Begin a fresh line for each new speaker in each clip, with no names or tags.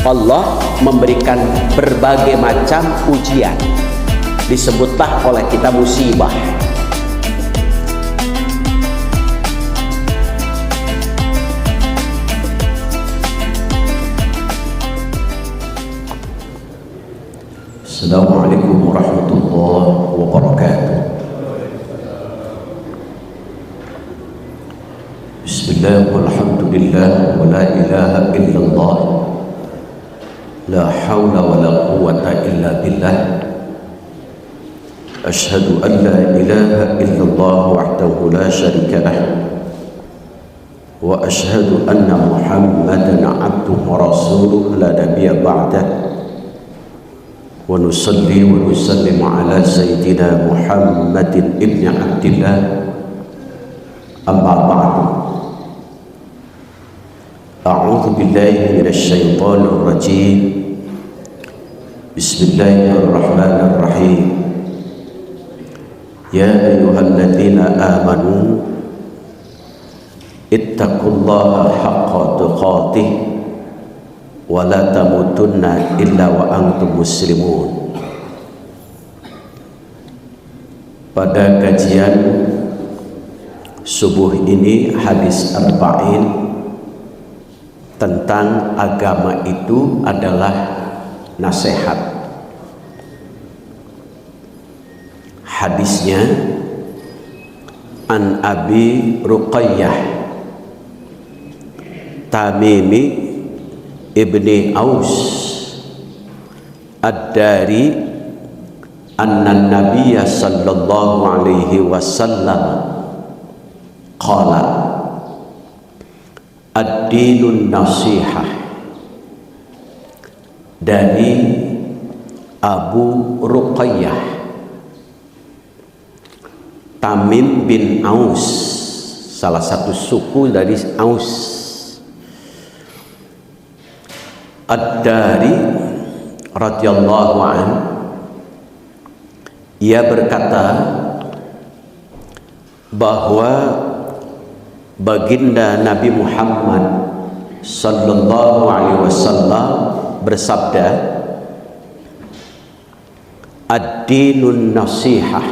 Allah memberikan berbagai macam ujian, disebutlah oleh kita musibah.
Assalamualaikum warahmatullahi wabarakatuh. Bismillah walhamdulillah wa la ilaha illallah, la hawla wa la quwwata illa billah. Ashhadu an la ilaha illallah wahdahu la syarika lah, wa ashhadu anna Muhammadan abduhu wa rasuluhu la nabiyya ba'dah. Wa nusalli wa nusallim ala sayyidina Muhammadin ibn Abdillah, amma ba'du. A'udzu billahi minasy syaithanir rajim. Bismillahirrahmanirrahim. Ya ayyuhalladzina amanu ittaqullaha haqqa tuqatih wa la tamutunna illa wa antum muslimun. Pada kajian subuh ini hadis arba'in tentang agama itu adalah nasihat. Hadisnya an Abi Ruqayyah Tamimi ibni Aus ad-Dari anna Nabiyya sallallahu alaihi wasallam qala ad-dinun nasihah. Dari Abu Ruqayyah Tamim bin Aus, salah satu suku dari Aus. Ad-Dari radhiyallahu an, ia berkata bahwa baginda Nabi Muhammad sallallahu alaihi wasallam bersabda, ad-dinun nasihah,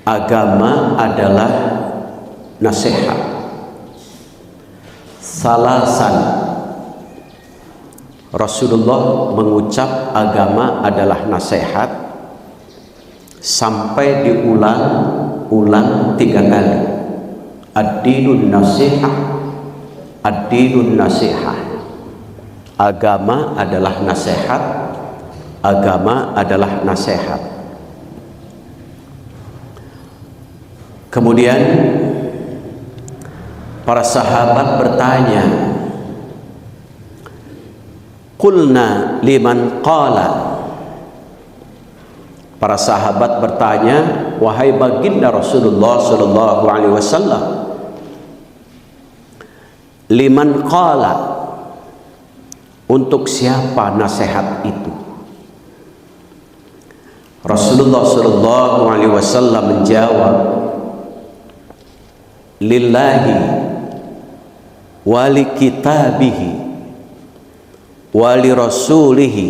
agama adalah nasihat. Salasan, Rasulullah mengucap agama adalah nasihat sampai diulang-ulang 3 kali. Ad-dinun nasihah, ad-dinun nasihah. Agama adalah nasihat, agama adalah nasihat. Kemudian para sahabat bertanya, qulna liman qala. Para sahabat bertanya, wahai baginda Rasulullah sallallahu alaihi wasallam, liman qala, untuk siapa nasihat itu? Rasulullah sallallahu alaihi wasallam menjawab, lillahi wa li kitabihi wa li rasulihi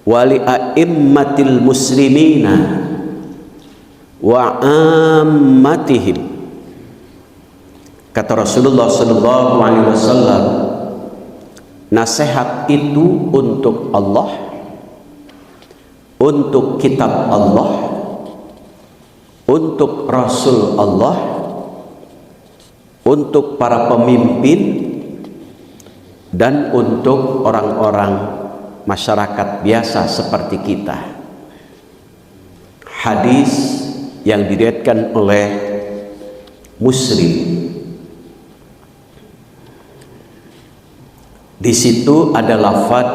wa li a'immatil muslimina wa ammatihim. Kata Rasulullah sallallahu alaihi wasallam, nasihat itu untuk Allah, untuk kitab Allah, untuk Rasul Allah, untuk para pemimpin, dan untuk orang-orang masyarakat biasa seperti kita. Hadis yang diriwayatkan oleh Muslim. Di situ ada lafaz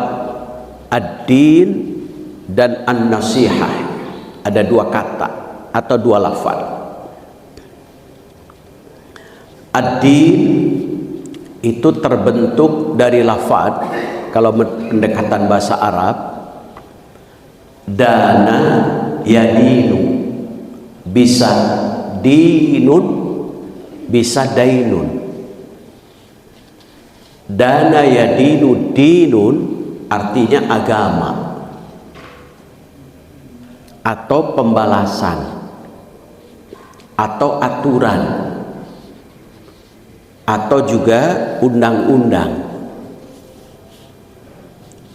ad-din dan an-nasihah. Ada 2 kata atau 2 lafaz. Ad-din itu terbentuk dari lafaz, kalau pendekatan bahasa Arab, dana yadinu, bisa dinun, bisa dainun.
Dana yadinu dinun artinya agama atau pembalasan atau aturan atau juga undang-undang.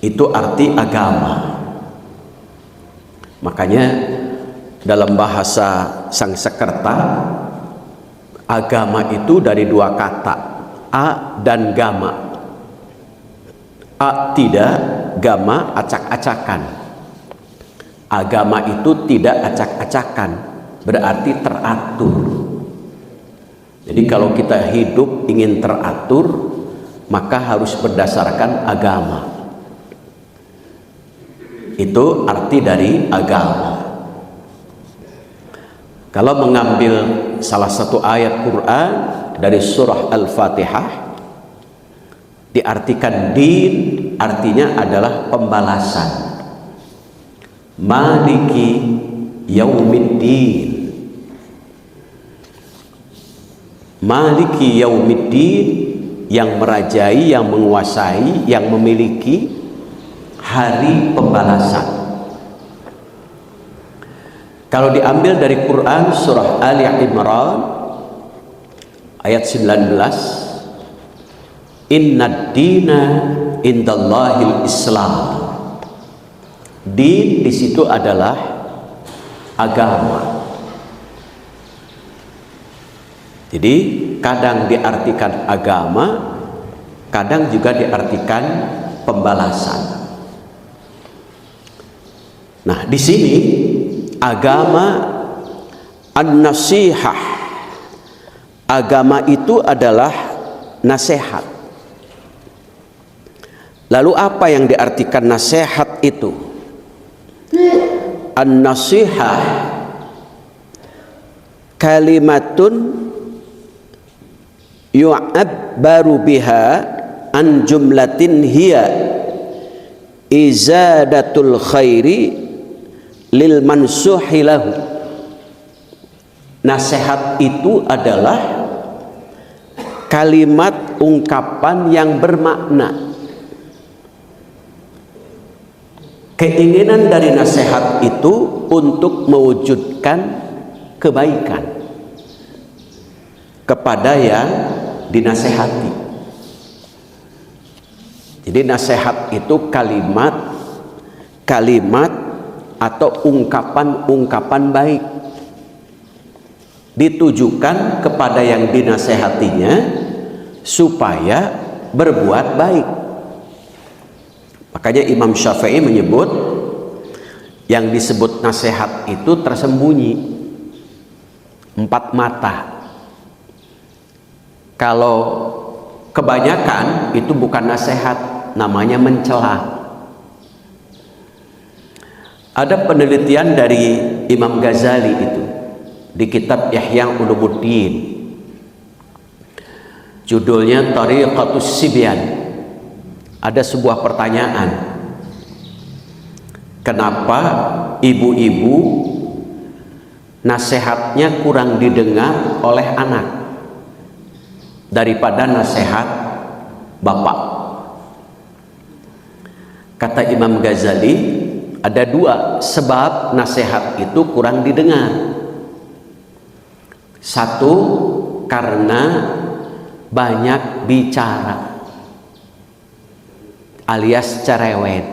Itu arti agama. Makanya dalam bahasa Sangsekerta, agama itu dari dua kata, a dan gama. A tidak, gama acak-acakan. Agama itu tidak acak-acakan, berarti teratur. Jadi kalau kita hidup ingin teratur, maka harus berdasarkan agama. Itu arti dari agama. Kalau mengambil salah satu ayat Quran dari surah Al-Fatihah, diartikan din artinya adalah pembalasan. Maliki yaumiddin. Maliki yaumiddin, yang merajai, yang menguasai, yang memiliki hari pembalasan. Kalau diambil dari Quran surah Ali Imran ayat 19, innad dina indallahil Islam. Din di situ adalah agama. Jadi kadang diartikan agama, kadang juga diartikan pembalasan. Nah, di sini agama an-nasihah. Agama itu adalah nasihat. Lalu apa yang diartikan nasihat itu? An-nasihah kalimatun yu'abbaru biha an jumlatin hiya izadatul khairi lil mansuhi lahu. Nasihat itu adalah kalimat ungkapan yang bermakna. Keinginan dari nasihat itu untuk mewujudkan kebaikan kepada yang dinasehati. Jadi nasihat itu kalimat atau ungkapan-ungkapan baik ditujukan kepada yang dinasehatinya supaya berbuat baik. Makanya Imam Syafi'i menyebut yang disebut nasihat itu tersembunyi, 4 mata. Kalau kebanyakan itu bukan nasihat, namanya mencela. Ada penelitian dari Imam Ghazali itu di kitab Ihya Ulumuddin, judulnya Tariqatus Sibyan. Ada sebuah pertanyaan, kenapa ibu-ibu nasihatnya kurang didengar oleh anak daripada nasihat bapak? Kata Imam Ghazali, ada 2 sebab nasihat itu kurang didengar. 1, karena banyak bicara alias cerewet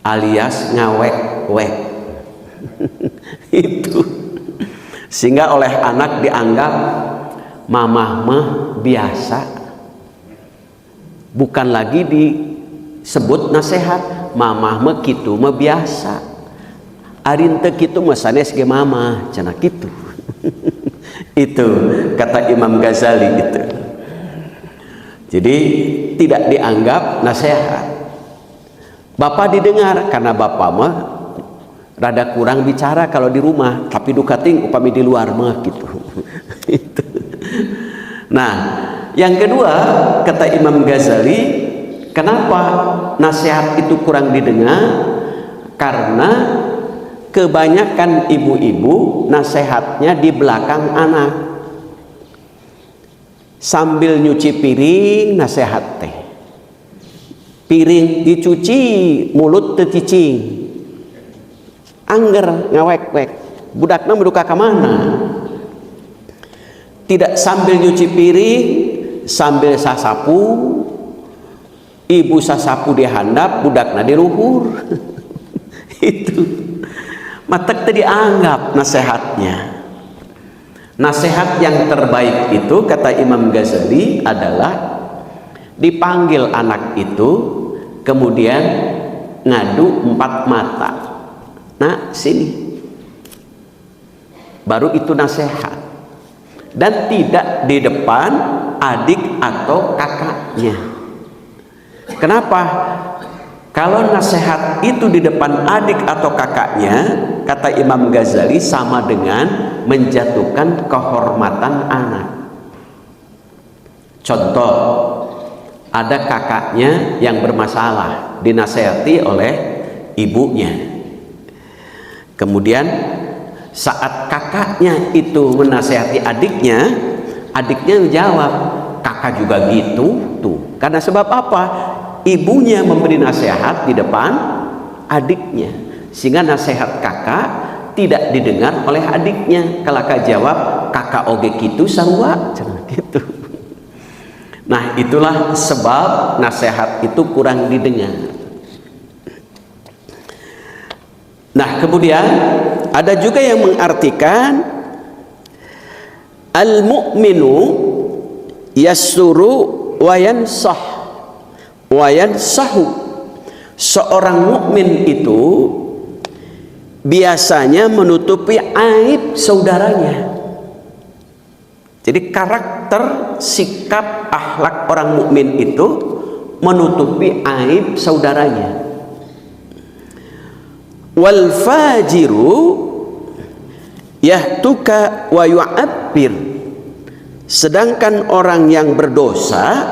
alias ngawek-wek itu, sehingga oleh anak dianggap mamah mah biasa, bukan lagi disebut nasihat. Mamah mah kitu mah biasa, arin teu kitu mah sanes ge mamah, cenah kitu. Itu kata Imam Ghazali itu. Jadi tidak dianggap nasihat. Bapak didengar karena bapak mah rada kurang bicara kalau di rumah, tapi dukating upami di luar mah gitu. Itu. Nah, yang kedua kata Imam Ghazali, kenapa nasihat itu kurang didengar? Karena kebanyakan ibu-ibu nasihatnya di belakang anak. sambil nyuci piring nasihat teh. Piring dicuci, mulut teu cicing. Angger ngawek-wek. Budakna menduka ka mana? Tidak sambil nyuci piring, sambil sasapu. Ibu sasapu di handap, budakna di luhur. Itu. Matek teu dianggap nasihatnya. Nasihat yang terbaik itu kata Imam Ghazali adalah dipanggil anak itu, kemudian ngadu 4 mata. Nah, sini. Baru itu nasihat. Dan tidak di depan adik atau kakaknya. Kenapa? Kalau nasihat itu di depan adik atau kakaknya, kata Imam Ghazali, sama dengan menjatuhkan kehormatan anak. Contoh, ada kakaknya yang bermasalah, dinasehati oleh ibunya. Kemudian saat kakaknya itu menasehati adiknya, adiknya menjawab, kakak juga gitu tuh. Karena sebab apa? Ibunya memberi nasihat di depan adiknya, sehingga nasihat kakak tidak didengar oleh adiknya. Kalau kakak jawab, kakak oge gitu sarua, gitu. Nah, itulah sebab nasihat itu kurang didengar. Nah, kemudian ada juga yang mengartikan al-mu'minu yassuru wa yansah wa yansahu. Seorang mukmin itu biasanya menutupi aib saudaranya. Jadi karakter, sikap, akhlak orang mukmin itu menutupi aib saudaranya. Wal fajiru yahtuka wa yu'abbir. Sedangkan orang yang berdosa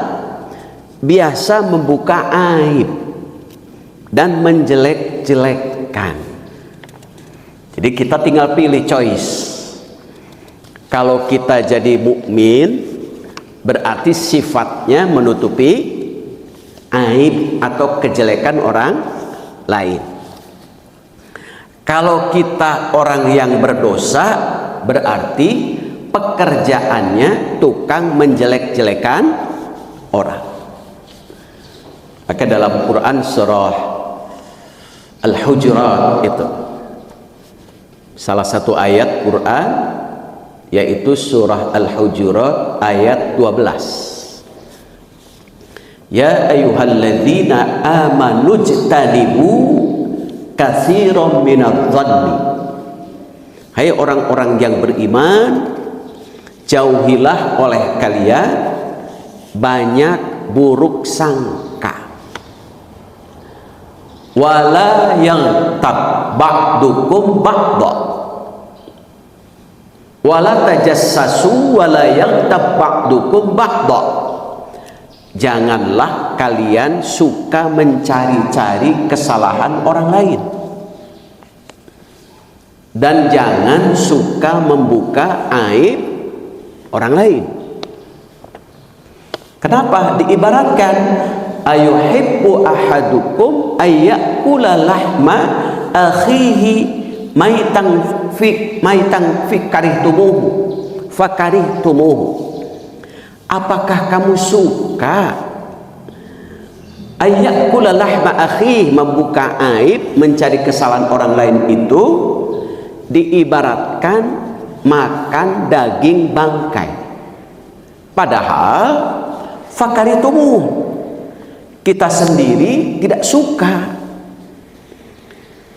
biasa membuka aib dan menjelek-jelekkan. Jadi kita tinggal pilih choice. Kalau kita jadi mukmin, berarti sifatnya menutupi aib atau kejelekan orang lain. Kalau kita orang yang berdosa, berarti pekerjaannya tukang menjelek-jelekan orang. Maka dalam Quran surah Al-Hujurat itu salah satu ayat Quran, yaitu surah Al-Hujurat ayat 12. Ya ayyuhalladzina amanu jtanibu katsiran minadh-dhanni. Hai orang-orang yang beriman, jauhilah oleh kalian banyak buruk sangka. Wala yaghtab ba'dukum ba'dha. Wala tajassasu wala yaghtab ba'dukum ba'dha. Janganlah kalian suka mencari-cari kesalahan orang lain, dan jangan suka membuka aib orang lain. Kenapa? Diibaratkan ayuhibbu ahadukum ayyakula lahma akhihi maitan fakarihtumuhu. Apakah kamu suka ayyakula lahma akhihi, membuka aib, mencari kesalahan orang lain itu diibaratkan makan daging bangkai. Padahal fakaritumu, kita sendiri tidak suka.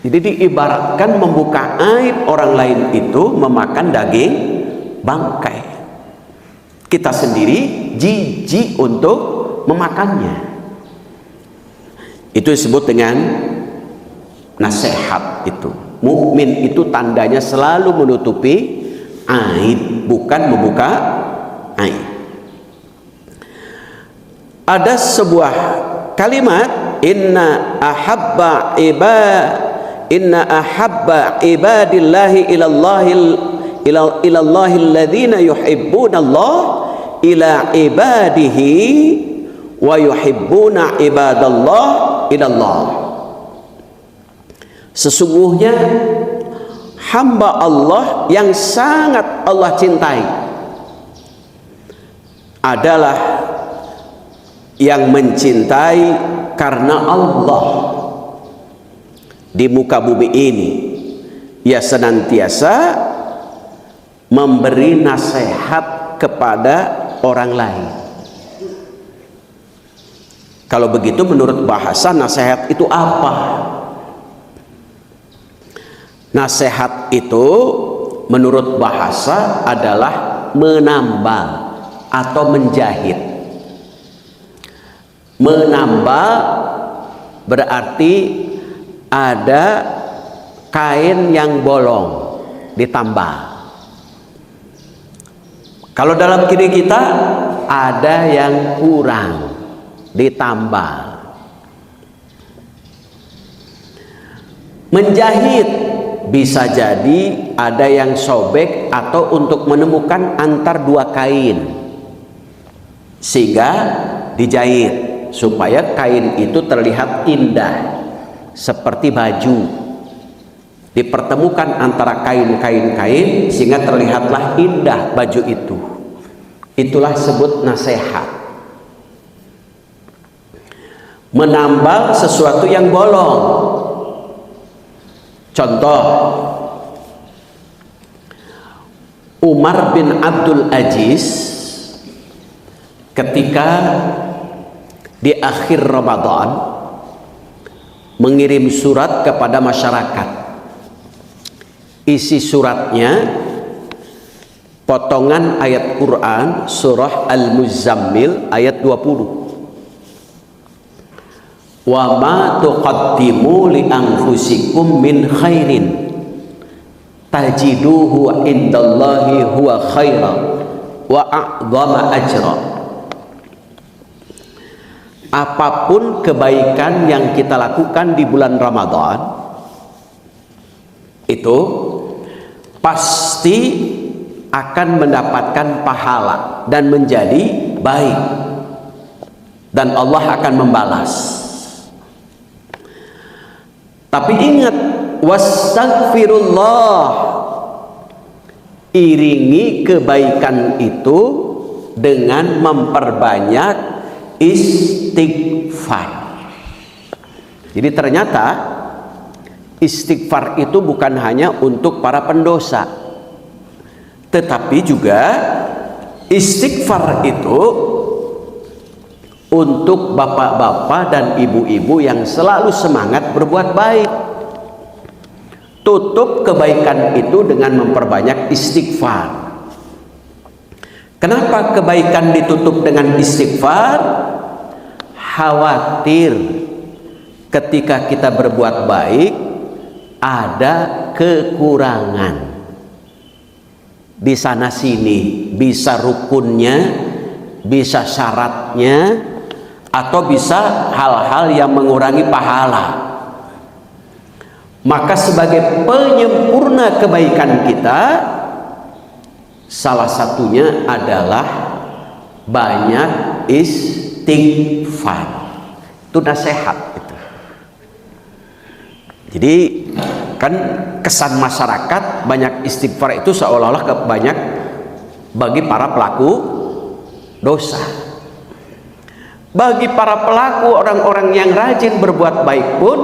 Jadi diibaratkan membuka aib orang lain itu memakan daging bangkai. Kita sendiri jijik untuk memakannya. Itu disebut dengan nasihat itu. Mukmin itu tandanya selalu menutupi aib, bukan membuka aib. Ada sebuah kalimat, inna ahabba ibadillahi ilallahi alladzina yuhibbunallah ila ibadihi wa yuhibbuna ibadallah ilallah. Sesungguhnya hamba Allah yang sangat Allah cintai adalah yang mencintai karena Allah di muka bumi ini. Ia senantiasa memberi nasihat kepada orang lain. Kalau begitu menurut bahasa nasihat itu apa? Nasihat itu menurut bahasa adalah menambal atau menjahit. Menambal berarti ada kain yang bolong ditambal. Kalau dalam kiri kita ada yang kurang ditambal. Menjahit bisa jadi ada yang sobek atau untuk menemukan antar dua kain sehingga dijahit supaya kain itu terlihat indah seperti baju. Dipertemukan antara kain-kain sehingga terlihatlah indah baju itu. Itulah sebut nasihat. Menambal sesuatu yang bolong. Contoh, Umar bin Abdul Aziz ketika di akhir Ramadan mengirim surat kepada masyarakat. Isi suratnya potongan ayat Quran surah Al-Muzammil ayat 20. Wa ma tuqaddimu li anfusikum min khairin tajiduhu indallahi huwa khairan wa a'dhama ajra. Apapun kebaikan yang kita lakukan di bulan Ramadan itu pasti akan mendapatkan pahala dan menjadi baik dan Allah akan membalas. Tapi ingat, wastaghfirullah, iringi kebaikan itu dengan memperbanyak istighfar. Jadi ternyata istighfar itu bukan hanya untuk para pendosa, tetapi juga istighfar itu untuk bapak-bapak dan ibu-ibu yang selalu semangat berbuat baik. Tutup kebaikan itu dengan memperbanyak istighfar. Kenapa kebaikan ditutup dengan istighfar? Khawatir ketika kita berbuat baik ada kekurangan di sana sini, bisa rukunnya, bisa syaratnya, atau bisa hal-hal yang mengurangi pahala. Maka sebagai penyempurna kebaikan kita, salah satunya adalah banyak istighfar. Itu nasihat itu. Jadi kan kesan masyarakat banyak istighfar itu seolah-olah banyak bagi para pelaku dosa. Bagi para pelaku, orang-orang yang rajin berbuat baik pun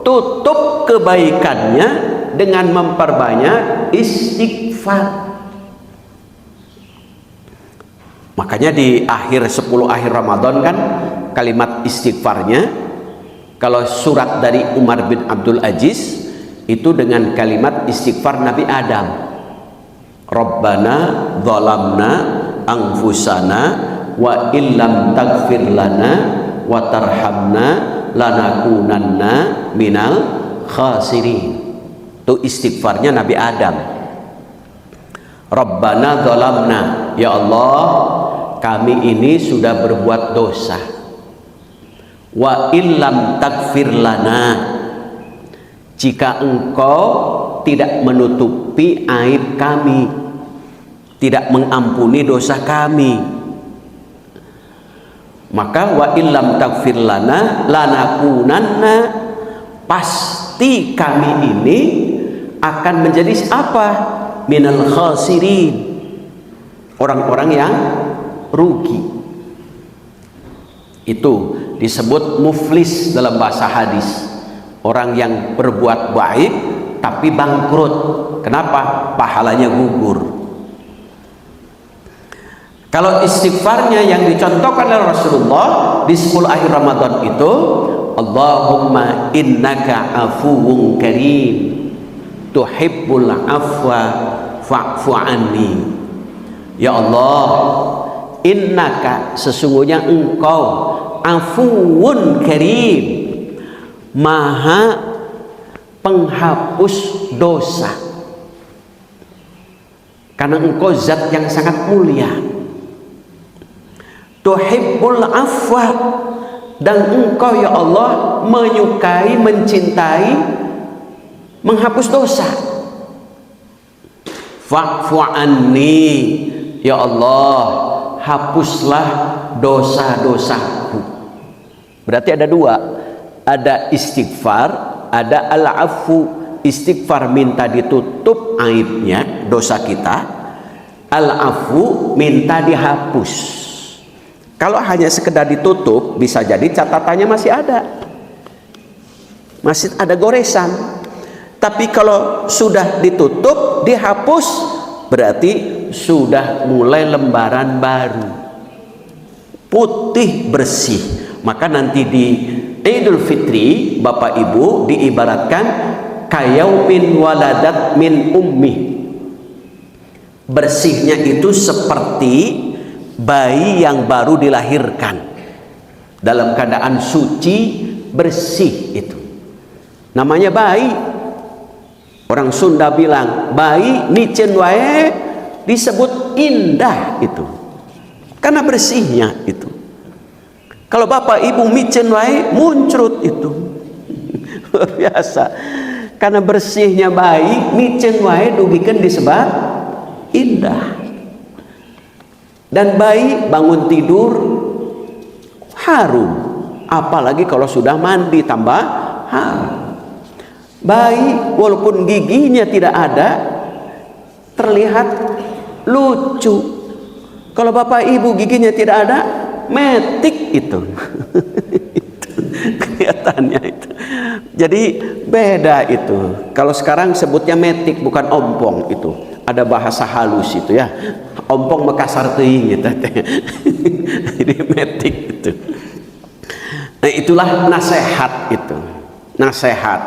tutup kebaikannya dengan memperbanyak istighfar. Makanya di akhir 10 akhir Ramadan kan kalimat istighfarnya, kalau surat dari Umar bin Abdul Aziz itu dengan kalimat istighfar Nabi Adam. Rabbana zalamna anfusana wa illam taghfir lana wa tarhamna lanakunanna minal khasirin. Itu istighfarnya Nabi Adam. Rabbana zalamna, ya Allah, kami ini sudah berbuat dosa. Wa illam taghfir lana, jika engkau tidak menutupi aib kami, tidak mengampuni dosa kami, Maka wa illam taghfir lana lanakunanna, pasti kami ini akan menjadi apa? Minal khasirin, orang-orang yang rugi. Itu disebut muflis dalam bahasa hadis, orang yang berbuat baik tapi bangkrut. Kenapa? Pahalanya gugur. Kalau istighfarnya yang dicontohkan oleh Rasulullah di 10 akhir Ramadan itu, Allahumma innaka afuwun karim tuhibbul afwa fa'fu anni. Ya Allah, innaka, sesungguhnya engkau afuwun karim, maha penghapus dosa, karena engkau zat yang sangat mulia. Tuhibbul afwa, dan engkau ya Allah menyukai, mencintai menghapus dosa. Fa'fu anni, ya Allah hapuslah dosa-dosaku. Berarti ada dua, ada istighfar, ada al-afu. Istighfar minta ditutup aibnya, dosa kita. Al-afu minta dihapus. Kalau hanya sekedar ditutup, bisa jadi catatannya masih ada, masih ada goresan. Tapi kalau sudah ditutup, dihapus, berarti sudah mulai lembaran baru, putih bersih. Maka nanti di Idul Fitri, Bapak Ibu, diibaratkan kayaumin waladat min ummi. Bersihnya itu seperti bayi yang baru dilahirkan, dalam keadaan suci, bersih. Itu namanya bayi. Orang Sunda bilang bayi nicen wae disebut indah, itu karena bersihnya itu. Kalau bapak ibu micen wae muncrut, itu luar biasa. Karena bersihnya bayi micen wae dugikeun disebut indah. Dan bayi bangun tidur harum, apalagi kalau sudah mandi tambah harum. Bayi walaupun giginya tidak ada, terlihat lucu. Kalau bapak ibu giginya tidak ada, metik itu. Kelihatannya itu. Jadi beda itu. Kalau sekarang sebutnya metik, bukan ompong itu. Ada bahasa halus itu ya. Ompong Makassar teuing gitu. Jadi metik itu. Nah, itulah nasihat itu. Nasihat.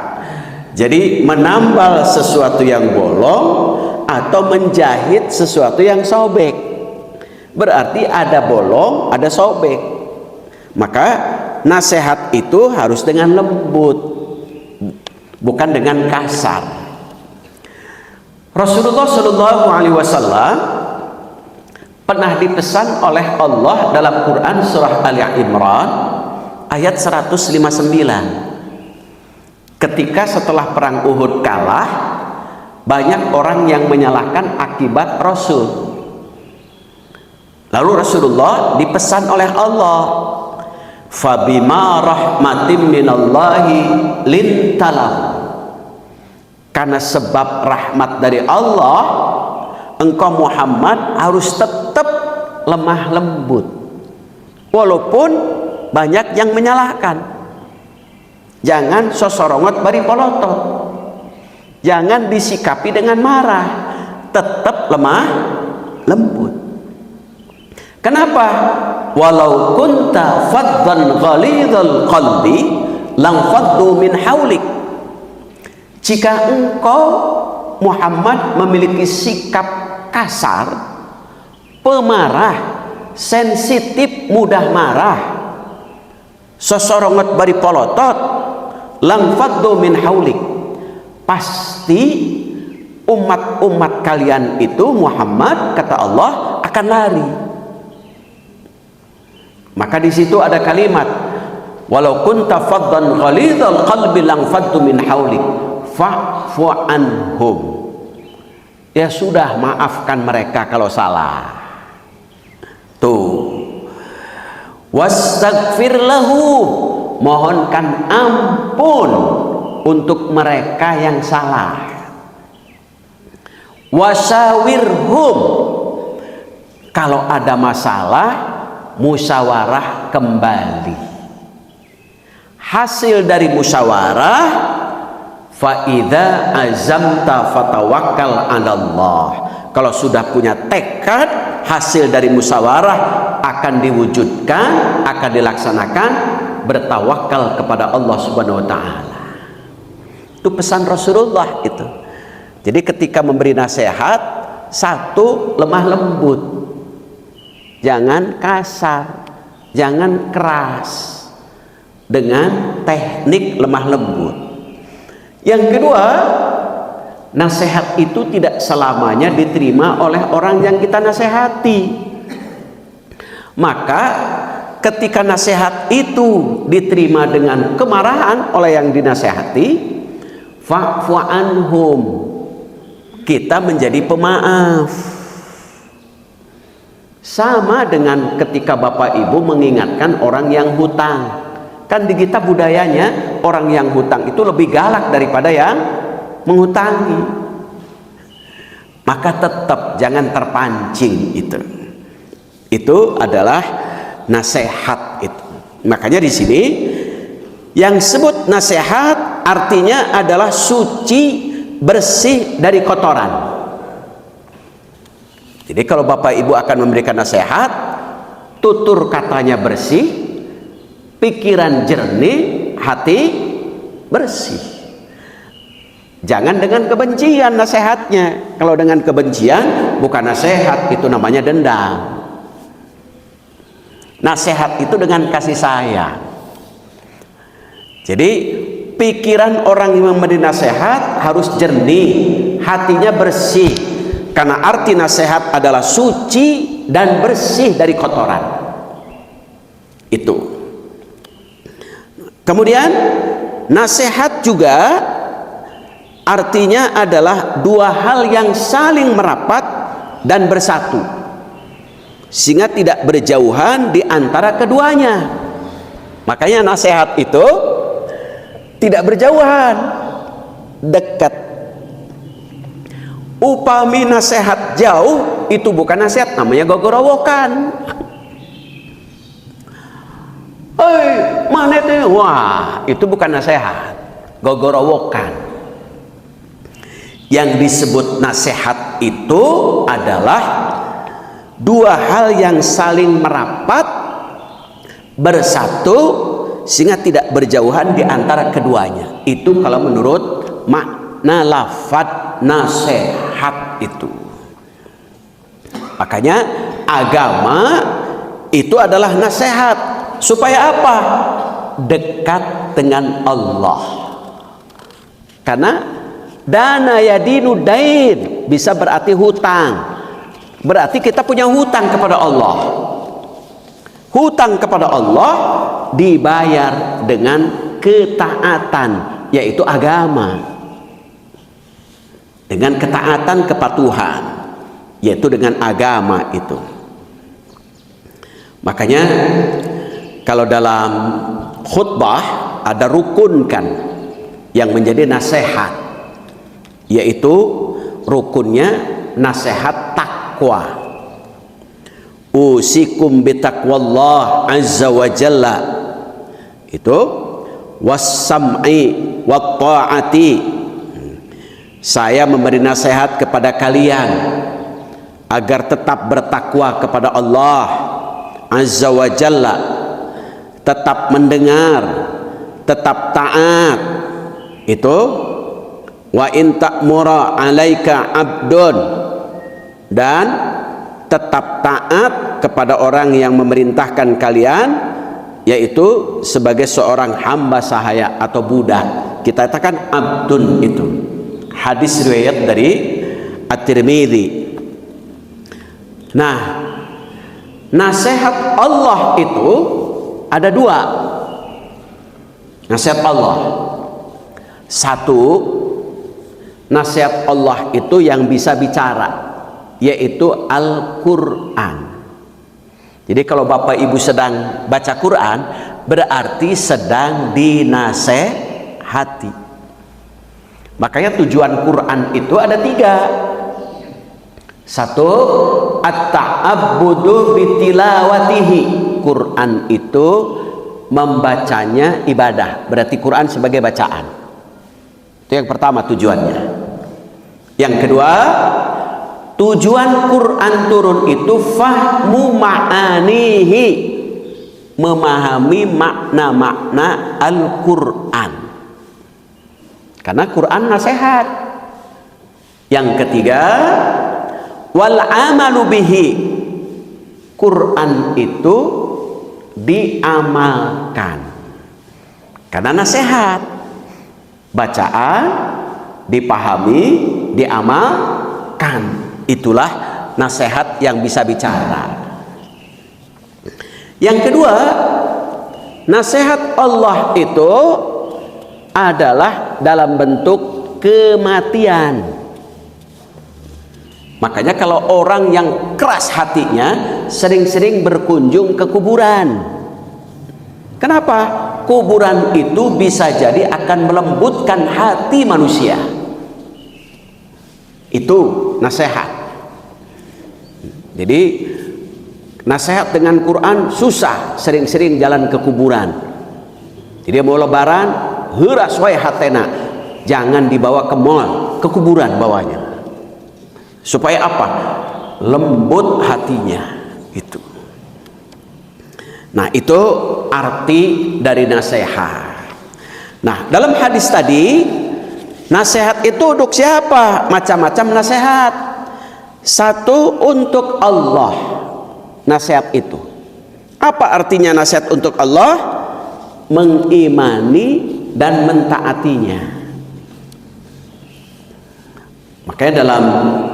Jadi menambal sesuatu yang bolong atau menjahit sesuatu yang sobek. Berarti ada bolong, ada sobek. Maka nasihat itu harus dengan lembut, bukan dengan kasar. Rasulullah Shallallahu Alaihi Wasallam pernah dipesan oleh Allah dalam Quran surah Ali Imran ayat 159. Ketika setelah perang Uhud kalah, banyak orang yang menyalahkan akibat Rasul. Lalu Rasulullah dipesan oleh Allah, fabima rahmatim minallahi lintalam, karena sebab rahmat dari Allah, engkau Muhammad harus tetap lemah lembut walaupun banyak yang menyalahkan. Jangan sosorongot bari polotot, jangan disikapi dengan marah, tetap lemah lembut. Kenapa? Walau kunta faddan ghalidhal qalbi lang faddu min haulik. Jika engkau Muhammad memiliki sikap kasar, pemarah, sensitif, mudah marah, sosorongot bari polotot, lang faddu min haulik, pasti umat-umat kalian itu Muhammad, kata Allah, akan lari. Maka di situ ada kalimat, walau kunta faddan ghalidhal qalbi lang faddu min haulik fa'fu anhum. Ya sudah, maafkan mereka kalau salah. Tuh. wastaghfir lahu, mohonkan ampun untuk mereka yang salah. Wasyawirhum, kalau ada masalah musyawarah kembali. Hasil dari musyawarah, fa idza azamta fatawakkal 'alallah. Kalau sudah punya tekad, hasil dari musyawarah akan diwujudkan, akan dilaksanakan, bertawakal kepada Allah Subhanahu wa taala. Itu pesan Rasulullah itu. Jadi ketika memberi nasihat, satu, lemah lembut. Jangan kasar, jangan keras. Dengan teknik lemah lembut. Yang kedua, nasihat itu tidak selamanya diterima oleh orang yang kita nasihati. Maka ketika nasihat itu diterima dengan kemarahan oleh yang dinasihati, fa'fu anhum, kita menjadi pemaaf. Sama dengan ketika Bapak Ibu mengingatkan orang yang hutang. Kan di kita budayanya orang yang hutang itu lebih galak daripada yang menghutangi. Maka tetap jangan terpancing itu. Itu adalah nasihat itu. Makanya di sini yang sebut nasihat artinya adalah suci, bersih dari kotoran. Jadi kalau Bapak Ibu akan memberikan nasihat, tutur katanya bersih, pikiran jernih, hati bersih. Jangan dengan kebencian nasihatnya. Kalau dengan kebencian bukan nasihat, itu namanya dendam. Nasihat itu dengan kasih sayang. Jadi pikiran orang yang memberi nasihat harus jernih, hatinya bersih. Karena arti nasihat adalah suci dan bersih dari kotoran. Itu. Kemudian nasihat juga artinya adalah dua hal yang saling merapat dan bersatu, sehingga tidak berjauhan di antara keduanya. Makanya nasihat itu tidak berjauhan, dekat. Upami nasihat jauh, itu bukan nasihat, namanya gogorowokan. Mana itu? Wah, itu bukan nasihat, gogorowokan. Yang disebut nasihat itu adalah dua hal yang saling merapat, bersatu, sehingga tidak berjauhan di antara keduanya. Itu kalau menurut makna lafadz nasihat itu. Makanya agama itu adalah nasihat. Supaya apa? Dekat dengan Allah. Karena dana yadinu dain bisa berarti hutang. Berarti kita punya hutang kepada Allah. Hutang kepada Allah dibayar dengan ketaatan, yaitu agama. Dengan ketaatan kepatuhan, yaitu dengan agama itu. Makanya kalau dalam khutbah ada rukunkan yang menjadi nasihat, yaitu rukunnya nasihat takwa. Usikum bitaqwallah azza wa jalla, itu was-sam'i wat ta'ati. Saya memberi nasihat kepada kalian agar tetap bertakwa kepada Allah azza wa jalla, tetap mendengar, tetap taat. Itu wa in ta'mura 'alaika 'abdun, dan tetap taat kepada orang yang memerintahkan kalian, yaitu sebagai seorang hamba sahaya atau budak. Kita katakan abdun itu. Hadis riwayat dari At-Tirmidzi. Nah, nasihat Allah itu ada dua. Nasihat Allah. Satu, nasihat Allah itu yang bisa bicara, yaitu Al-Quran. Jadi kalau Bapak Ibu sedang baca Quran, berarti sedang dinasehati. Makanya tujuan Quran itu ada 3. 1, at-ta'abbudu bitilawatihi. Quran itu membacanya ibadah, berarti Quran sebagai bacaan. Itu yang pertama tujuannya. Yang kedua, tujuan Quran turun itu fahmu ma'anihi, memahami makna-makna Al-Quran, karena Quran nasihat. Yang ketiga, wal amalu bihi, Quran itu diamalkan karena nasihat. Bacaan dipahami, diamalkan, itulah nasihat yang bisa bicara. Yang kedua, nasihat Allah itu adalah dalam bentuk kematian. Makanya kalau orang yang keras hatinya sering-sering berkunjung ke kuburan. Kenapa? Kuburan itu bisa jadi akan melembutkan hati manusia. Itu nasihat. Jadi nasihat dengan Quran susah, sering-sering jalan ke kuburan. Jadi mau lebaran, heuras wae hatena, jangan dibawa ke mall, ke kuburan bawanya. Supaya apa? Lembut hatinya. Itu. Nah, itu arti dari nasihat. Nah, dalam hadis tadi, nasihat itu untuk siapa? Macam-macam nasihat. 1, untuk Allah. Nasihat itu. Apa artinya nasihat untuk Allah? Mengimani dan mentaatinya. Makanya dalam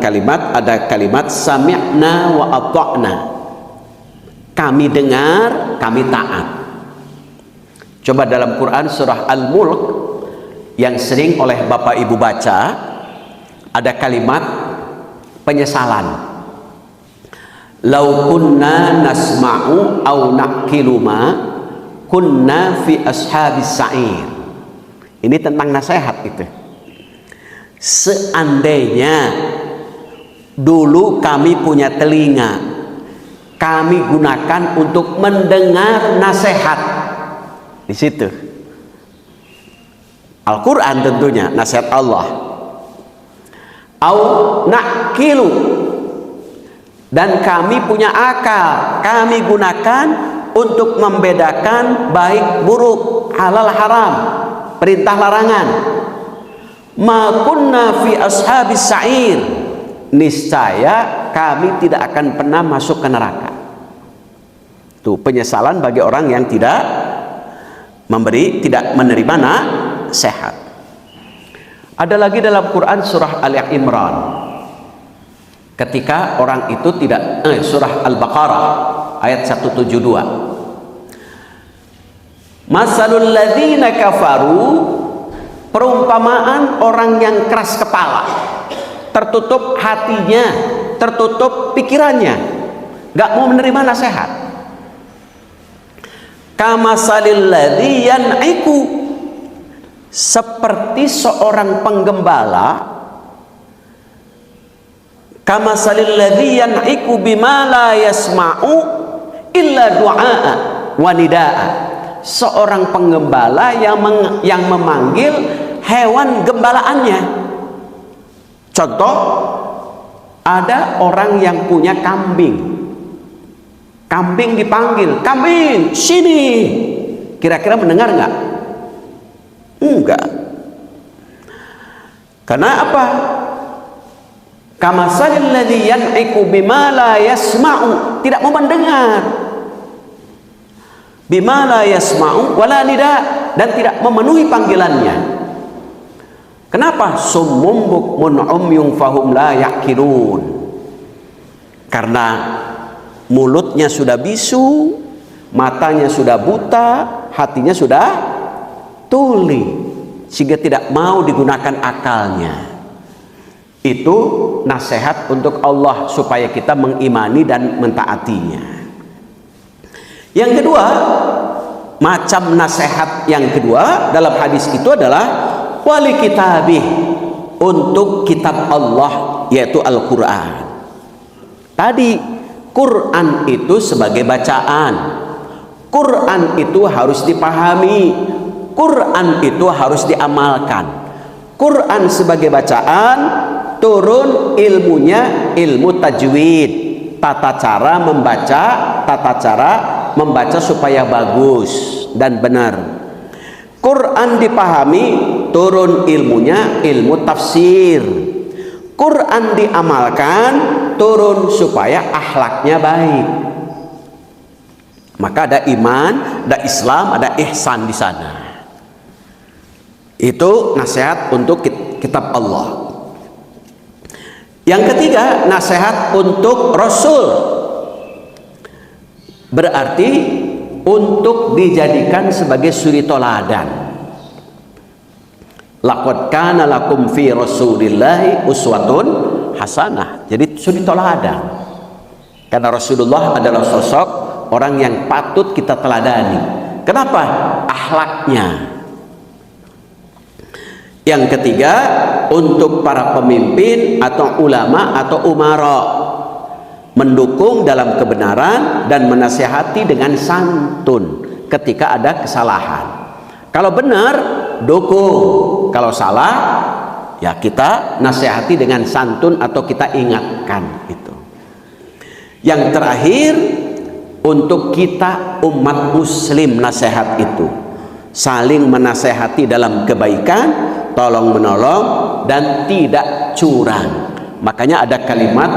kalimat ada kalimat sami'na wa ata'na. Kami dengar, kami taat. Coba dalam Quran surah Al-Mulk yang sering oleh Bapak Ibu baca, ada kalimat penyesalan. Lau kunna nasma'u au naqilu ma kunna fi ashabis sa'ir. Ini tentang nasihat itu. Seandainya dulu kami punya telinga, kami gunakan untuk mendengar nasihat. Di situ Al-Quran tentunya, nasihat Allah. Au naqilu, dan kami punya akal, kami gunakan untuk membedakan baik buruk, halal haram, perintah larangan. Ma kunna fi ashabis sa'ir, niscaya kami tidak akan pernah masuk ke neraka. Itu penyesalan bagi orang yang tidak menerima nasihat. Ada lagi dalam Quran surah Al-Imran, ketika orang itu tidak surah Al-Baqarah ayat 172. Masalul ladzina kafaru, perumpamaan orang yang keras kepala, tertutup hatinya, tertutup pikirannya, gak mau menerima nasihat. Kamasalil ladzi yan'iku, seperti seorang penggembala. Kamasalil ladzi yan'iku bima la yasma'u illa du'a wa nida'a, seorang penggembala yang memanggil hewan gembalaannya. Contoh, ada orang yang punya kambing. Kambing dipanggil, kambing sini, kira-kira mendengar nggak? Enggak. Karena apa? Kamasalil ladzi yan'iku bima la yasma'u, tidak mau mendengar. Bima la yasma'u wala nida, dan tidak memenuhi panggilannya. Kenapa? Summum bukmun umyun fahum la yaqilun. Karena mulutnya sudah bisu, matanya sudah buta, hatinya sudah tuli, sehingga tidak mau digunakan akalnya. Itu nasihat untuk Allah supaya kita mengimani dan mentaatinya. Yang kedua, macam nasihat yang kedua dalam hadis itu adalah wali kitabih, untuk kitab Allah yaitu Al-Quran. Tadi Quran itu sebagai bacaan, Quran itu harus dipahami, Quran itu harus diamalkan. Quran sebagai bacaan, turun ilmunya ilmu tajwid, tata cara membaca supaya bagus dan benar. Quran dipahami, turun ilmunya ilmu tafsir. Quran diamalkan, turun supaya akhlaknya baik. Maka ada iman, ada Islam, ada ihsan di sana. Itu nasihat untuk kitab Allah. Yang ketiga, nasihat untuk Rasul. Berarti untuk dijadikan sebagai suri toladan. Laqad kana lakum fi Rasulillahi uswatun hasanah. Jadi suri toladan. Karena Rasulullah adalah sosok orang yang patut kita teladani. Kenapa? Akhlaknya. Yang ketiga, untuk para pemimpin atau ulama atau umara, mendukung dalam kebenaran dan menasihati dengan santun ketika ada kesalahan. Kalau benar, dukung. Kalau salah, ya kita nasihati dengan santun atau kita ingatkan itu. Yang terakhir, untuk kita umat muslim, nasihat itu saling menasehati dalam kebaikan, tolong menolong, dan tidak curang. Makanya ada kalimat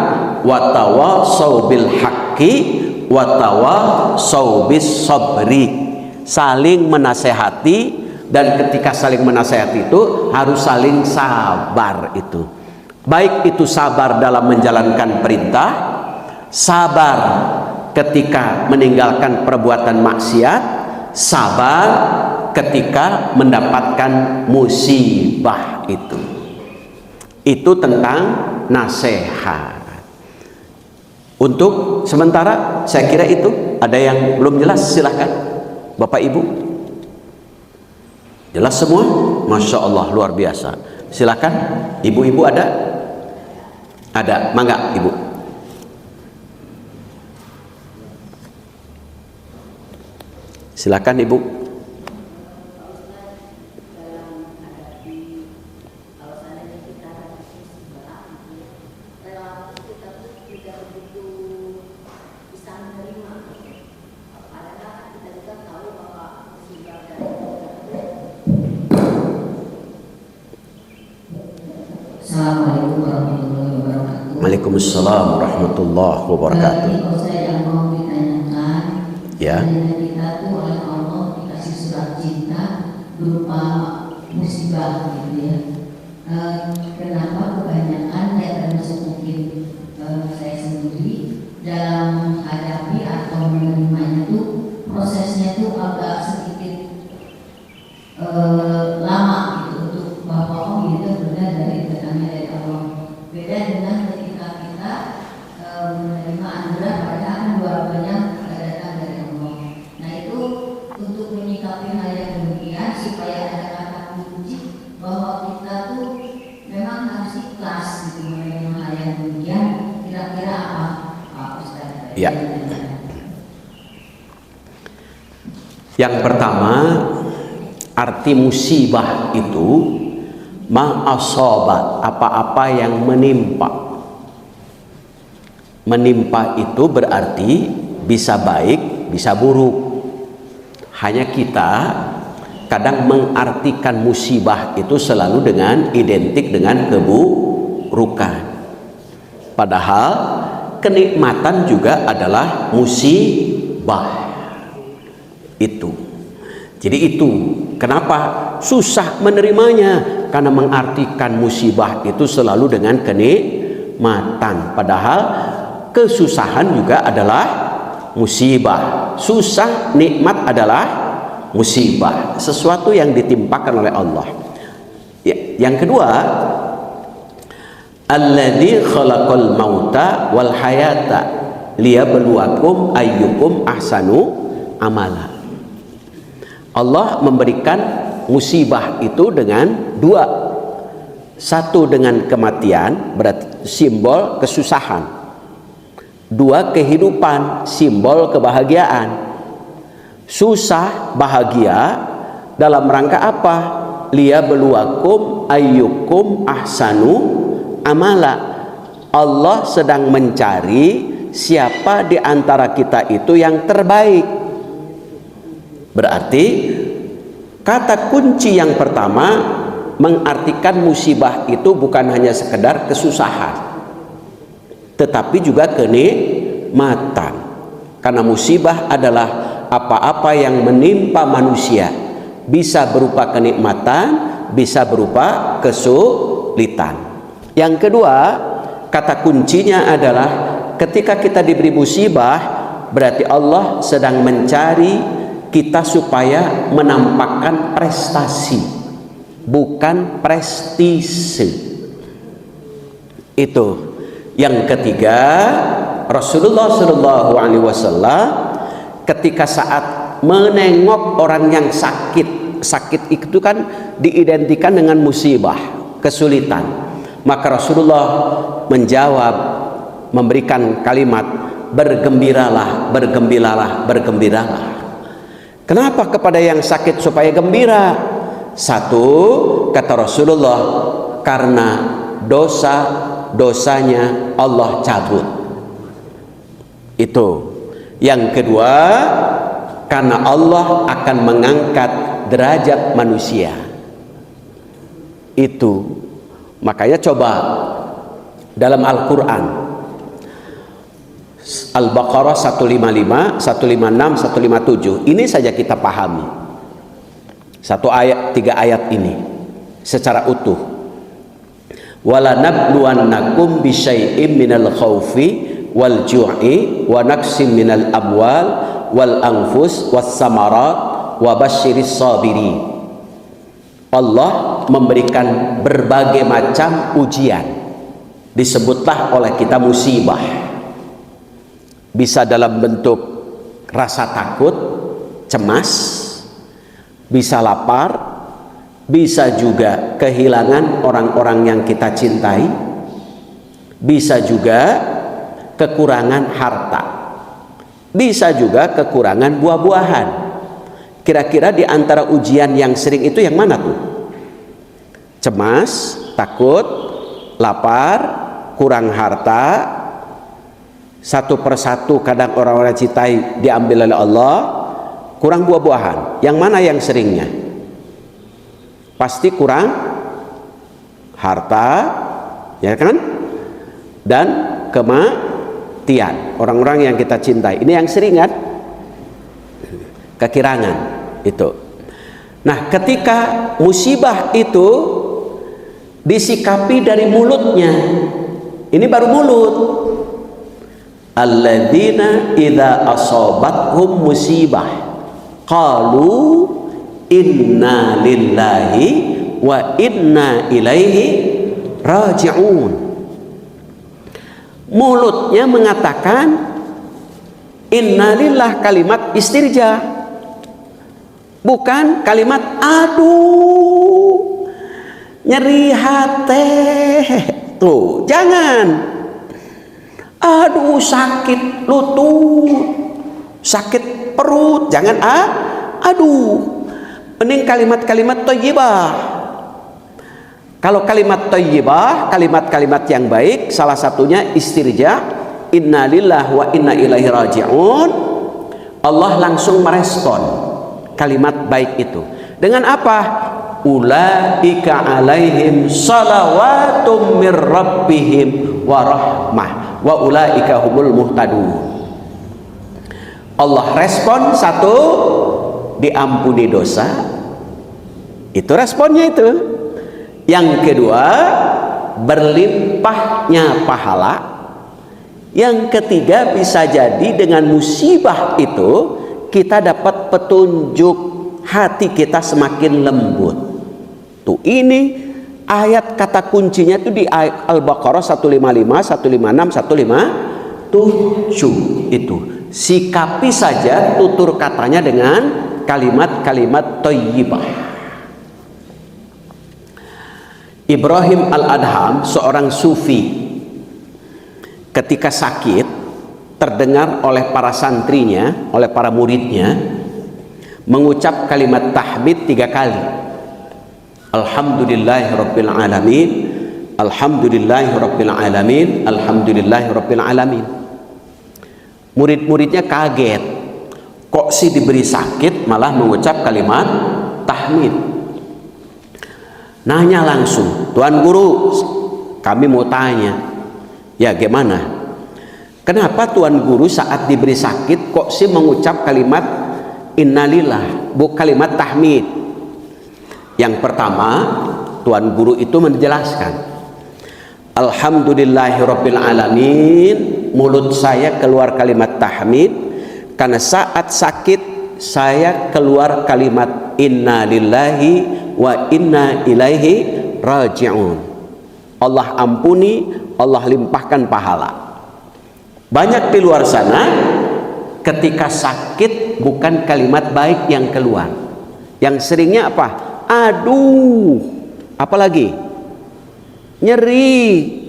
watawasau bil haqqi watawasau bis sabri, saling menasehati, dan ketika saling menasehati itu harus saling sabar itu. Baik itu sabar dalam menjalankan perintah, sabar ketika meninggalkan perbuatan maksiat, sabar ketika mendapatkan musibah itu. Itu tentang nasihat. Untuk sementara saya kira itu. Ada yang belum jelas, silahkan Bapak Ibu. Jelas semua? Masya Allah, luar biasa. Silahkan ibu-ibu ada? Ada, mangga ibu. Silakan ibu.
Assalamualaikum warahmatullahi wabarakatuh.
Waalaikumsalam warahmatullahi wabarakatuh.
Kalau saya yang mau ditanyakan,
Ya.
kita tuh oleh Allah dikasih surat cinta berupa musibah, gitu ya. Kenapa kebanyakan ya, termasuk mungkin saya sendiri dalam menghadapi atau menerimanya tuh prosesnya tuh agak sedikit lama gitu untuk bahwa oh gitu benar dari Allah. Beda dengan ketika kita menerima anugerah padahal dua-duanya datang dari Allah. Nah itu untuk menyikapi hal yang demikian supaya ada kata kunci bahwa kita tuh memang harus ikhlas gitu menerima hal yang demikian. Kira-kira apa Pak Ustaz?
Ya.
Yang pertama, arti musibah itu ma'asobat, apa-apa yang menimpa. Menimpa itu berarti bisa baik, bisa buruk. Hanya kita kadang mengartikan musibah itu selalu dengan identik dengan keburukan. Padahal kenikmatan juga adalah musibah. Itu. Jadi itu kenapa susah menerimanya, karena mengartikan musibah itu selalu dengan kenikmatan, padahal kesusahan juga adalah musibah. Susah, nikmat adalah musibah, sesuatu yang ditimpakan oleh Allah. Ya, yang kedua, alladzi khalaqal mauta wal hayata liyabluwakum ayyukum ahsanu amala. Allah memberikan musibah itu dengan dua. Satu dengan kematian, berarti simbol kesusahan. Dua, kehidupan, simbol kebahagiaan. Susah, bahagia, dalam rangka apa? Liyabluwakum ayyukum ahsanu amala. Allah sedang mencari siapa di antara kita itu yang terbaik. Berarti kata kunci yang pertama mengartikan musibah itu bukan hanya sekedar kesusahan, tetapi juga kenikmatan. Karena musibah adalah apa-apa yang menimpa manusia, bisa berupa kenikmatan, bisa berupa kesulitan. Yang kedua, kata kuncinya adalah ketika kita diberi musibah, berarti Allah sedang mencari kita supaya menampakkan prestasi, bukan prestise. Itu. Yang ketiga, Rasulullah SAW ketika saat menengok orang yang sakit, sakit itu kan diidentikan dengan musibah, kesulitan. Maka Rasulullah menjawab, memberikan kalimat, bergembiralah, bergembiralah, bergembiralah. Kenapa kepada yang sakit supaya gembira? Satu, kata Rasulullah, karena dosanya Allah cabut. Itu. Yang kedua, karena Allah akan mengangkat derajat manusia. Itu. Makanya coba dalam Al-Quran Al-Baqarah 155, 156, 157 ini saja kita pahami. Satu ayat, 3 ayat ini secara utuh. Wala nabluwannakum bisyai'im minal khaufi wal ju'i wa naqsim minal amwal wal anfus was samarat wa basyiris sabirin. Allah memberikan berbagai macam ujian, disebutlah oleh kita musibah. Bisa dalam bentuk rasa takut, cemas, bisa lapar, bisa juga kehilangan orang-orang yang kita cintai, bisa juga kekurangan harta, bisa juga kekurangan buah-buahan. Kira-kira di antara ujian yang sering itu yang mana tuh? Cemas, takut, lapar, kurang harta, satu persatu kadang orang-orang cintai diambil oleh Allah, kurang buah-buahan. Yang mana yang seringnya? Pasti kurang harta, ya kan? Dan kematian. Orang-orang yang kita cintai. Ini yang sering kan? Kekirangan itu. Nah, ketika musibah itu disikapi dari mulutnya, ini baru mulut. Alladzina idza asabathum musibah qalu inna lillahi wa inna ilaihi raji'un. Mulutnya mengatakan innalillah, kalimat istirja, bukan kalimat aduh nyeri hati. Tuh, jangan aduh sakit lutut, sakit perut, jangan aduh. Mending kalimat-kalimat thayyibah. Kalau kalimat thayyibah, kalimat-kalimat yang baik, salah satunya istirja, innalillah wa inna ilaihi raji'un. Allah langsung merespon kalimat baik itu dengan apa? Ulaika alaihim salawatum mir rabbihim wa rahmah wa ulaika humul muhtadun. Allah respon satu, diampuni dosa, itu responnya itu. Yang kedua, berlimpahnya pahala. Yang ketiga, bisa jadi dengan musibah itu kita dapat petunjuk, hati kita semakin lembut. Tuh, ini ayat kata kuncinya itu di Al-Baqarah 155, 156, 157 itu. sikapi saja tutur katanya dengan kalimat-kalimat thayyibah. Ibrahim Al-Adham, seorang sufi, ketika sakit terdengar oleh para santrinya, oleh para muridnya mengucap kalimat tahmid 3 kali. Alhamdulillahirabbil alamin, alhamdulillahirabbil alamin, alhamdulillahirabbil alamin. Murid-muridnya kaget, kok sih diberi sakit malah mengucap kalimat tahmid. Nanya langsung, Tuan Guru, kami mau tanya. Ya gimana? Kenapa Tuan Guru saat diberi sakit kok sih mengucap kalimat innalillah, bukan kalimat tahmid? Yang pertama, Tuan Guru itu menjelaskan, alhamdulillahirabbil alamin, mulut saya keluar kalimat tahmid karena saat sakit saya keluar kalimat innalillahi wa inna ilaihi raji'un. Allah ampuni, Allah limpahkan pahala. Banyak di luar sana ketika sakit bukan kalimat baik yang keluar. Yang seringnya apa? Aduh, apalagi nyeri,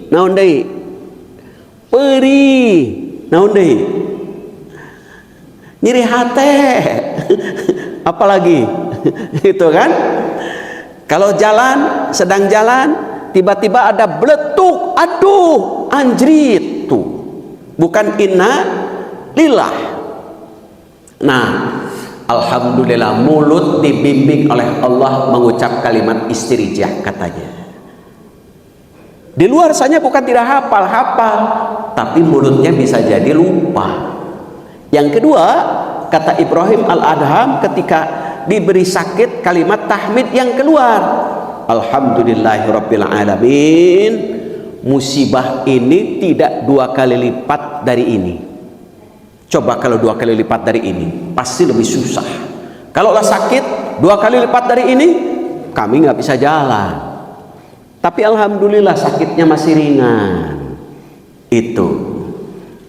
naon deui? Perih, naon deui? Nyeri hate. Apalagi itu kan? Kalau jalan, sedang jalan, tiba-tiba ada beletuk, aduh, anjrit tuh. Bukan inna lillah. Nah, alhamdulillah mulut dibimbing oleh Allah mengucap kalimat istirijah katanya. Di luar sana bukan tidak hafal, tapi mulutnya bisa jadi lupa. Yang kedua, kata Ibrahim Al-Adham, ketika diberi sakit kalimat tahmid yang keluar, alhamdulillahirabbil alamin, musibah ini tidak 2 kali lipat dari ini. Coba kalau 2 kali lipat dari ini pasti lebih susah. Kalaulah sakit 2 kali lipat dari ini, kami nggak bisa jalan. Tapi alhamdulillah sakitnya masih ringan. Itu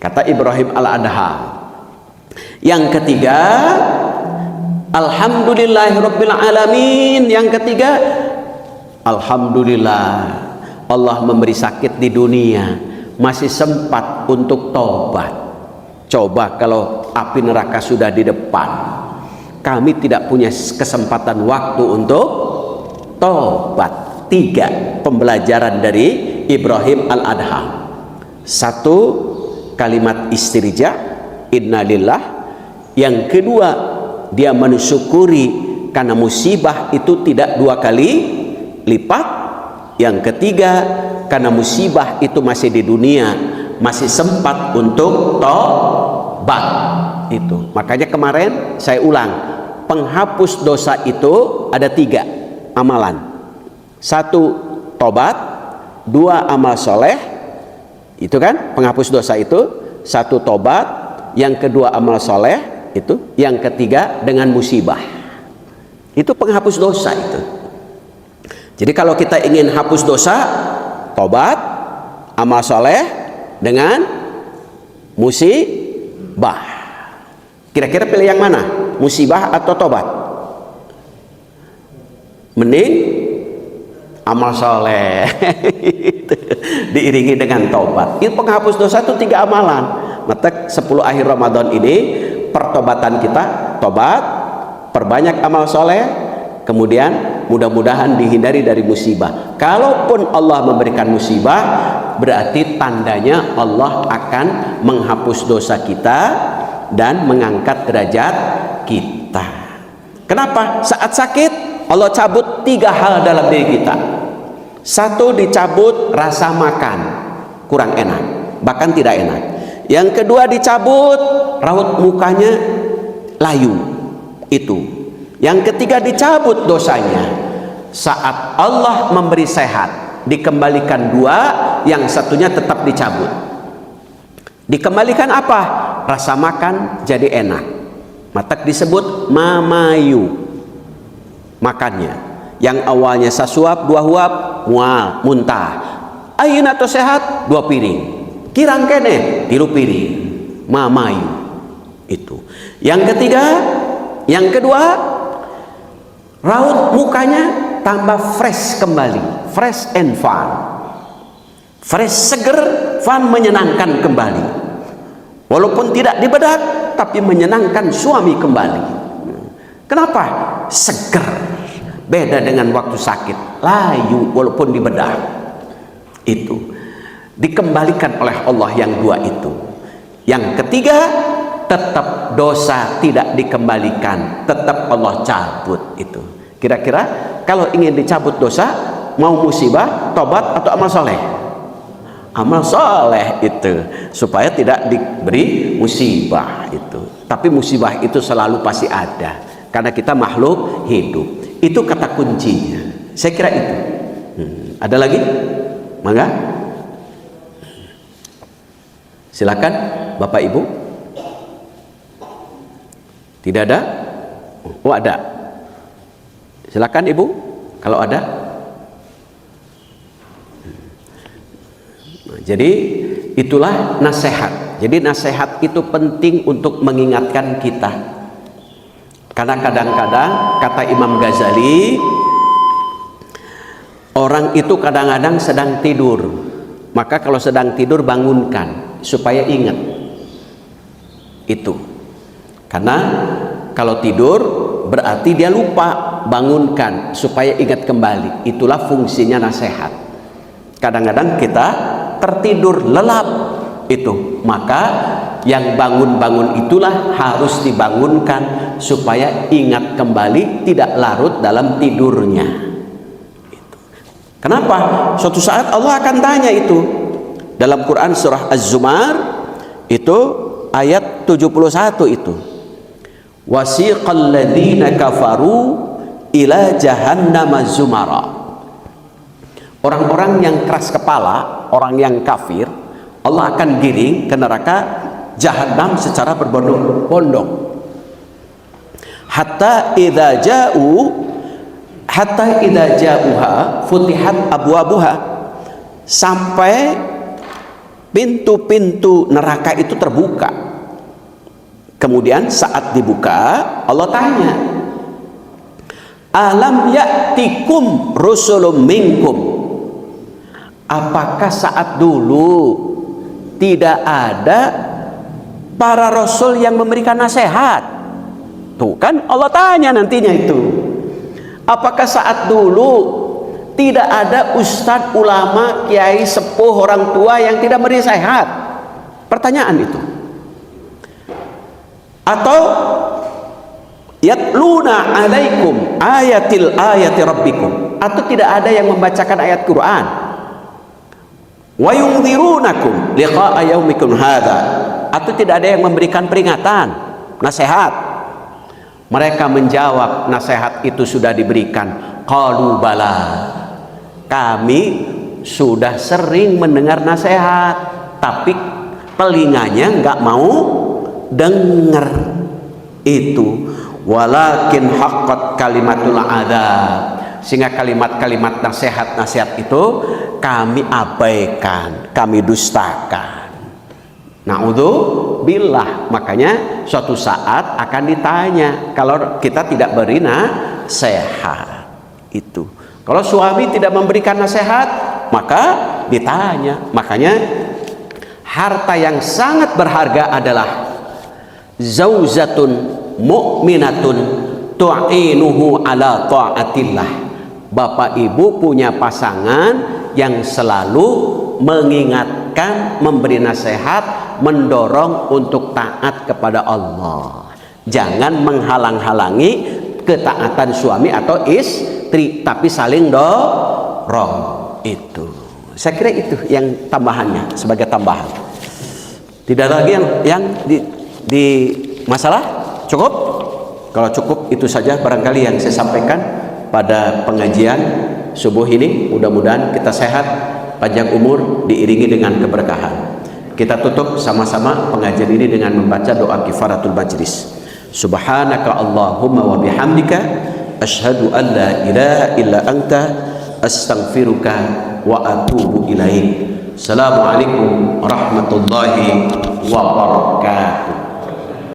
kata Ibrahim Al-Adham. Yang ketiga, alhamdulillahirabbil alamin. Yang ketiga, alhamdulillah Allah memberi sakit di dunia, masih sempat untuk tobat. Coba kalau api neraka sudah di depan, kami tidak punya kesempatan waktu untuk tobat. 3 pembelajaran dari Ibrahim Al-Adham. 1, kalimat istirijah, innalillah. Yang kedua, dia mensyukuri karena musibah itu tidak 2 kali lipat. Yang ketiga, karena musibah itu masih di dunia, masih sempat untuk tobat. Itu makanya kemarin saya ulang, penghapus dosa itu ada 3 amalan. 1, tobat. 2, amal soleh. Itu kan penghapus dosa itu. 1, tobat. Yang kedua, amal soleh. Itu yang ketiga dengan musibah. Itu penghapus dosa itu. Jadi kalau kita ingin hapus dosa, tobat, amal soleh dengan musibah. Kira-kira pilih yang mana? Musibah atau tobat? Mending amal soleh. Diiringi dengan tobat. Itu penghapus dosa itu 3 amalan. Maka 10 akhir Ramadan ini pertobatan kita, tobat, perbanyak amal soleh, kemudian mudah-mudahan dihindari dari musibah. Kalaupun Allah memberikan musibah, berarti tandanya Allah akan menghapus dosa kita dan mengangkat derajat kita. Kenapa? Saat sakit Allah cabut 3 hal dalam diri kita. 1, dicabut rasa makan, kurang enak, bahkan tidak enak. Yang kedua, dicabut raut mukanya layu. Itu. Yang ketiga, dicabut dosanya. Saat Allah memberi sehat, dikembalikan 2, yang satunya tetap dicabut. Dikembalikan apa? Rasa makan jadi enak. Maka disebut mamayu. Makannya. Yang awalnya sasuap 2 huap, mual, muntah. Ayeuna tos sehat 2 piring. Kirang kene 3 piring. Mamayu. Itu. Yang ketiga, yang kedua, raut mukanya tambah fresh kembali, fresh and fun, fresh, seger, fun, menyenangkan kembali. Walaupun tidak dibedak, tapi menyenangkan suami kembali. Kenapa? Seger. Beda dengan waktu sakit, layu walaupun dibedak. Itu dikembalikan oleh Allah yang dua itu. Yang ketiga, tetap dosa tidak dikembalikan, tetap Allah cabut. Itu kira-kira kalau ingin dicabut dosa, mau musibah, tobat atau amal soleh? Amal soleh itu, supaya tidak diberi musibah itu. Tapi musibah itu selalu pasti ada, karena kita makhluk hidup. Itu kata kuncinya, saya kira itu. Ada lagi? Mangga, silakan Bapak Ibu. Tidak ada? Oh, ada. Silakan Ibu, kalau ada. Jadi itulah nasihat. Jadi nasihat itu penting untuk mengingatkan kita. Karena kadang-kadang kata Imam Ghazali, orang itu kadang-kadang sedang tidur. Maka kalau sedang tidur bangunkan supaya ingat. Itu. Karena kalau tidur berarti dia lupa, bangunkan supaya ingat kembali. Itulah fungsinya nasihat. Kadang-kadang kita tertidur lelap itu, maka yang bangun-bangun itulah harus dibangunkan supaya ingat kembali, tidak larut dalam tidurnya. Itu. Kenapa? Suatu saat Allah akan tanya itu. Dalam Quran surah Az-Zumar itu ayat 71 itu. Wasiqal ladzina kafaru ila jahannama zumara. Orang-orang yang keras kepala, orang yang kafir, Allah akan giring ke neraka Jahannam secara berbondong-bondong. Hatta idza ja'uha futihat abwabuha, sampai pintu-pintu neraka itu terbuka. Kemudian saat dibuka, Allah tanya, alam ya'tikum rusulun minkum, apakah saat dulu tidak ada para rasul yang memberikan nasihat? Tuh kan Allah tanya nantinya itu. Apakah saat dulu tidak ada ustadz, ulama, kiai, sepuh, orang tua yang tidak memberi nasihat? Pertanyaan itu. Atau yatluna alaikum ayati rabbikum, atau tidak ada yang membacakan ayat Quran? Wa yunzirunakum liqa'a yaumikum hadza, atau tidak ada yang memberikan peringatan, nasihat? Mereka menjawab, nasihat itu sudah diberikan. Qalu bala, kami sudah sering mendengar nasihat, tapi telinganya nggak mau dengar itu. Walakin haqqat kalimatul adzab, sehingga kalimat-kalimat nasihat-nasihat itu kami abaikan, kami dustakan. Na'udzubillah. Makanya suatu saat akan ditanya kalau kita tidak beri nasihat itu. Kalau suami tidak memberikan nasihat, maka ditanya. Makanya harta yang sangat berharga adalah zaujatun mu'minatun tu'inuhu ala ta'atillah. Bapak ibu punya pasangan yang selalu mengingatkan, memberi nasihat, mendorong untuk taat kepada Allah. Jangan menghalang-halangi ketaatan suami atau istri, tapi saling dorong. Itu saya kira itu yang tambahannya, sebagai tambahan. Tidak lagi yang di masalah cukup. Kalau cukup itu saja barangkali yang saya sampaikan pada pengajian subuh ini. Mudah-mudahan kita sehat, panjang umur, diiringi dengan keberkahan. Kita tutup sama-sama pengajian ini dengan membaca doa kifaratul majlis. Subhanaka Allahumma wa bihamdika asyhadu an la ilaha illa anta astaghfiruka wa atubu ilaik. Assalamualaikum warahmatullahi wabarakatuh.